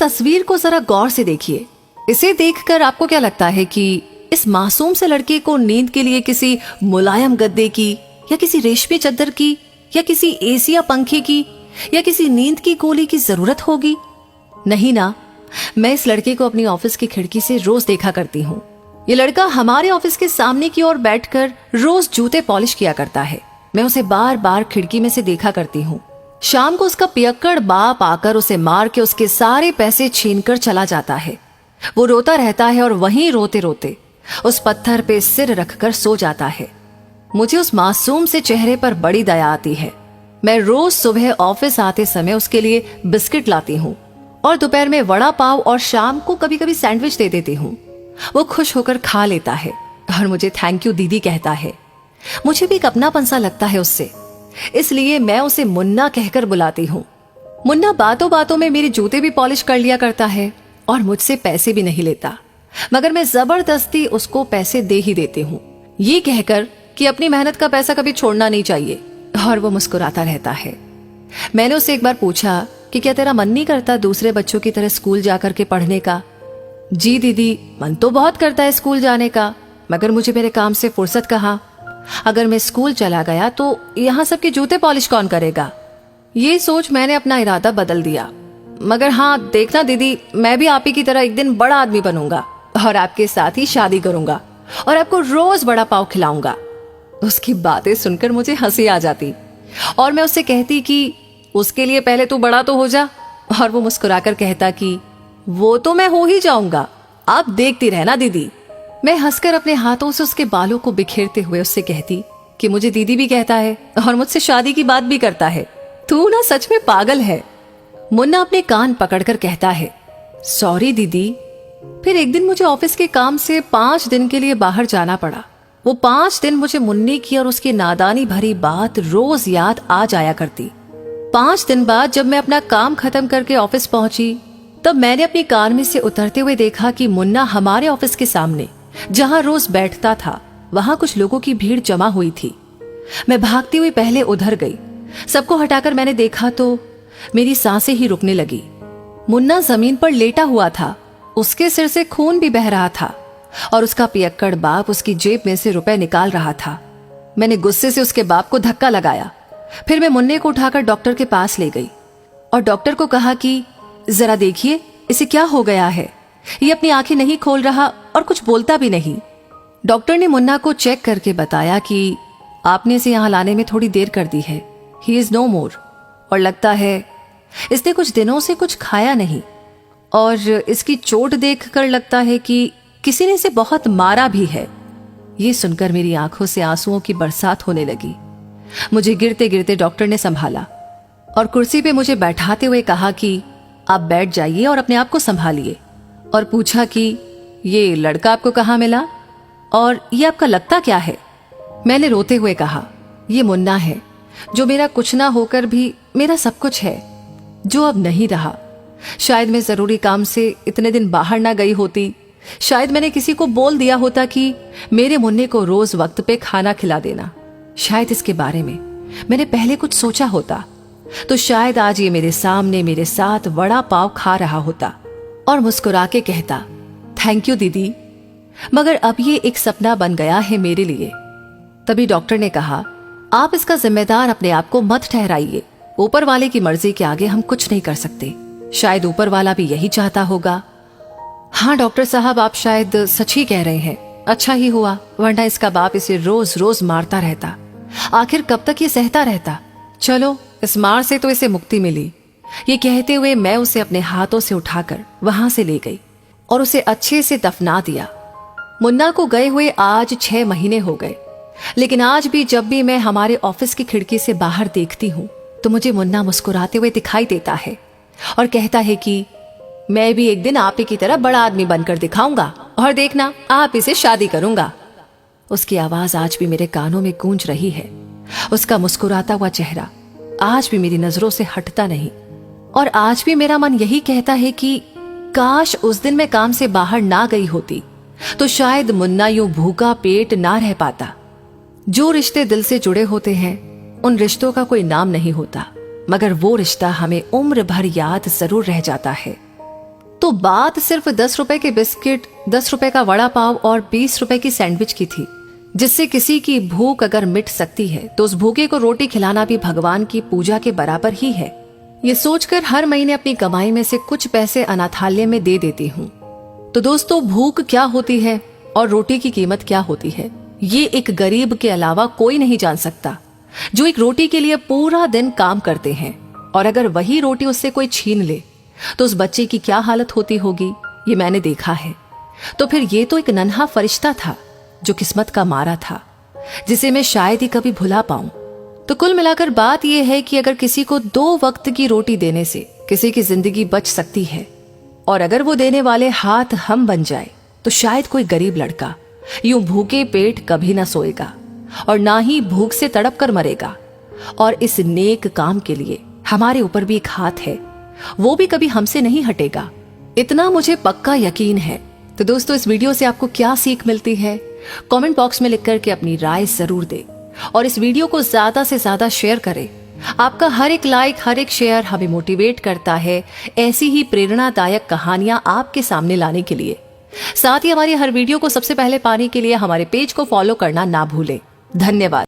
तस्वीर को जरा गौर से देखिए। इसे देखकर आपको क्या लगता है कि इस मासूम से लड़के को नींद के लिए किसी मुलायम गद्दे की, या किसी रेशमी चादर की, या किसी एसी या पंखे की, या किसी नींद की गोली की जरूरत होगी? नहीं ना। मैं इस लड़के को अपनी ऑफिस की खिड़की से रोज देखा करती हूँ। ये लड़का हमारे ऑफिस के सामने की ओर बैठकर रोज जूते पॉलिश किया करता है। मैं उसे बार बार खिड़की में से देखा करती हूँ। शाम को उसका पियक्कड़ बाप आकर उसे मार के उसके सारे पैसे छीनकर चला जाता है। वो रोता रहता है और वहीं रोते रोते उस पत्थर पे सिर रखकर सो जाता है। मुझे उस मासूम से चेहरे पर बड़ी दया आती है। मैं रोज सुबह ऑफिस आते समय उसके लिए बिस्किट लाती हूँ और दोपहर में वड़ा पाव और शाम को कभी कभी सैंडविच दे देती हूँ। वो खुश होकर खा लेता है और मुझे थैंक यू दीदी कहता है। मुझे भी एक अपनापन सा लगता है उससे, इसलिए मैं उसे मुन्ना कहकर बुलाती हूँ। मुन्ना बातों बातों में मेरे जूते भी पॉलिश कर लिया करता है और मुझसे पैसे भी नहीं लेता, मगर मैं जबरदस्ती उसको पैसे दे ही देती हूँ, ये कहकर कि अपनी मेहनत का पैसा कभी छोड़ना नहीं चाहिए। और वो मुस्कुराता रहता है। मैंने उससे एक बार पूछा कि क्या तेरा मन नहीं करता दूसरे बच्चों की तरह स्कूल जाकर के पढ़ने का? जी दीदी, मन तो बहुत करता है स्कूल जाने का, मगर मुझे मेरे काम से फुर्सत कहाँ। अगर मैं स्कूल चला गया तो यहाँ सबके जूते पॉलिश कौन करेगा? ये सोच मैंने अपना इरादा बदल दिया। मगर हाँ देखना दीदी, मैं भी आप ही की तरह एक दिन बड़ा आदमी बनूंगा और आपके साथ ही शादी करूंगा और आपको रोज बड़ा पाव खिलाऊंगा। उसकी बातें सुनकर मुझे हंसी आ जाती और मैं उससे कहती कि उसके लिए पहले तू बड़ा तो हो जा। और वो मुस्कुराकर कहता कि वो तो मैं हो ही जाऊंगा, आप देखती रहना दीदी। मैं हंसकर अपने हाथों से उसके बालों को बिखेरते हुए उससे कहती कि मुझे दीदी भी कहता है और मुझसे शादी की बात भी करता है। तू ना सच में पागल है। मुन्ना अपने कान पकड़कर कहता है, सॉरी दीदी। फिर एक दिन मुझे ऑफिस के काम से 5 दिन के लिए बाहर जाना पड़ा। वो 5 दिन मुझे मुन्ने की और उसकी नादानी भरी बात रोज याद आ जाया करती। 5 दिन बाद जब मैं अपना काम खत्म करके ऑफिस पहुंची, तब मैंने अपनी कार में से उतरते हुए देखा कि मुन्ना हमारे ऑफिस के सामने जहां रोज बैठता था वहां कुछ लोगों की भीड़ जमा हुई थी। मैं भागती हुई पहले उधर गई। सबको हटाकर मैंने देखा तो मेरी सांसें ही रुकने लगी। मुन्ना जमीन पर लेटा हुआ था, उसके सिर से खून भी बह रहा था और उसका पियक्कड़ बाप उसकी जेब में से रुपए निकाल रहा था। मैंने गुस्से से उसके बाप को धक्का लगाया। फिर मैं मुन्ने को उठाकर डॉक्टर के पास ले गई और डॉक्टर को कहा कि जरा देखिए इसे क्या हो गया है। ये अपनी आंखें नहीं खोल रहा और कुछ बोलता भी नहीं। डॉक्टर ने मुन्ना को चेक करके बताया कि आपने इसे यहाँ लाने में थोड़ी देर कर दी है। ही इज नो मोर। और लगता है इसने कुछ दिनों से कुछ खाया नहीं और इसकी चोट देखकर लगता है कि किसी ने इसे बहुत मारा भी है। ये सुनकर मेरी आंखों से आंसुओं की बरसात होने लगी। मुझे गिरते गिरते डॉक्टर ने संभाला और कुर्सी पे मुझे बैठाते हुए कहा कि आप बैठ जाइए और अपने आप को संभालिए, और पूछा कि ये लड़का आपको कहाँ मिला और ये आपका लगता क्या है? मैंने रोते हुए कहा, ये मुन्ना है जो मेरा कुछ ना होकर भी मेरा सब कुछ है, जो अब नहीं रहा। शायद मैं जरूरी काम से इतने दिन बाहर ना गई होती। शायद मैंने किसी को बोल दिया होता कि मेरे मुन्ने को रोज वक्त पे खाना खिला देना। शायद इसके बारे में मैंने पहले कुछ सोचा होता तो शायद आज ये मेरे सामने मेरे साथ वड़ा पाव खा रहा होता और मुस्कुरा के कहता, थैंक यू दीदी, मगर अब ये एक सपना बन गया है मेरे लिए। तभी डॉक्टर ने कहा, आप इसका जिम्मेदार अपने आप को मत ठहराइए। ऊपर वाले की मर्जी के आगे हम कुछ नहीं कर सकते। शायद ऊपर वाला भी यही चाहता होगा। हाँ डॉक्टर साहब, आप शायद सच ही कह रहे हैं। अच्छा ही हुआ, वरना इसका बाप इसे रोज रोज मारता रहता। आखिर कब तक ये सहता रहता। चलो, इस मार से तो इसे मुक्ति मिली। ये कहते हुए मैं उसे अपने हाथों से उठाकर वहां से ले गई और उसे अच्छे से दफना दिया। मुन्ना को गए हुए आज 6 महीने हो गए, लेकिन आज भी जब भी मैं हमारे ऑफिस की खिड़की से बाहर देखती हूँ तो मुझे मुन्ना मुस्कुराते हुए दिखाई देता है और कहता है कि मैं भी एक दिन आप ही की तरह बड़ा आदमी बनकर दिखाऊंगा और देखना आप इसे शादी करूंगा। उसकी आवाज आज भी मेरे कानों में गूंज रही है। उसका मुस्कुराता हुआ चेहरा आज भी मेरी नजरों से हटता नहीं और आज भी मेरा मन यही कहता है कि काश उस दिन मैं काम से बाहर ना गई होती तो शायद मुन्ना यूं भूखा पेट ना रह पाता। जो रिश्ते दिल से जुड़े होते हैं उन रिश्तों का कोई नाम नहीं होता, मगर वो रिश्ता हमें उम्र भर याद जरूर रह जाता है। तो बात सिर्फ 10 रुपए के बिस्किट, 10 रुपए का वड़ा पाव और 20 रुपए की सैंडविच की थी, जिससे किसी की भूख अगर मिट सकती है तो उस भूखे को रोटी खिलाना भी भगवान की पूजा के बराबर ही है। ये सोचकर हर महीने अपनी कमाई में से कुछ पैसे अनाथालय में दे देती हूँ। तो दोस्तों, भूख क्या होती है और रोटी की कीमत क्या होती है, ये एक गरीब के अलावा कोई नहीं जान सकता, जो एक रोटी के लिए पूरा दिन काम करते हैं। और अगर वही रोटी उससे कोई छीन ले तो उस बच्चे की क्या हालत होती होगी, ये मैंने देखा है। तो फिर ये तो एक नन्हा फरिश्ता था जो किस्मत का मारा था, जिसे मैं शायद ही कभी भुला पाऊं। तो कुल मिलाकर बात यह है कि अगर किसी को 2 वक्त की रोटी देने से किसी की जिंदगी बच सकती है, और अगर वो देने वाले हाथ हम बन जाए, तो शायद कोई गरीब लड़का यूं भूखे पेट कभी ना सोएगा और ना ही भूख से तड़प कर मरेगा। और इस नेक काम के लिए हमारे ऊपर भी एक हाथ है, वो भी कभी हमसे नहीं हटेगा, इतना मुझे पक्का यकीन है। तो दोस्तों, इस वीडियो से आपको क्या सीख मिलती है, कमेंट बॉक्स में लिख करके अपनी राय जरूर दें और इस वीडियो को ज्यादा से ज्यादा शेयर करें। आपका हर एक लाइक, हर एक शेयर हमें मोटिवेट करता है ऐसी ही प्रेरणादायक कहानियां आपके सामने लाने के लिए। साथ ही हमारी हर वीडियो को सबसे पहले पाने के लिए हमारे पेज को फॉलो करना ना भूलें। धन्यवाद।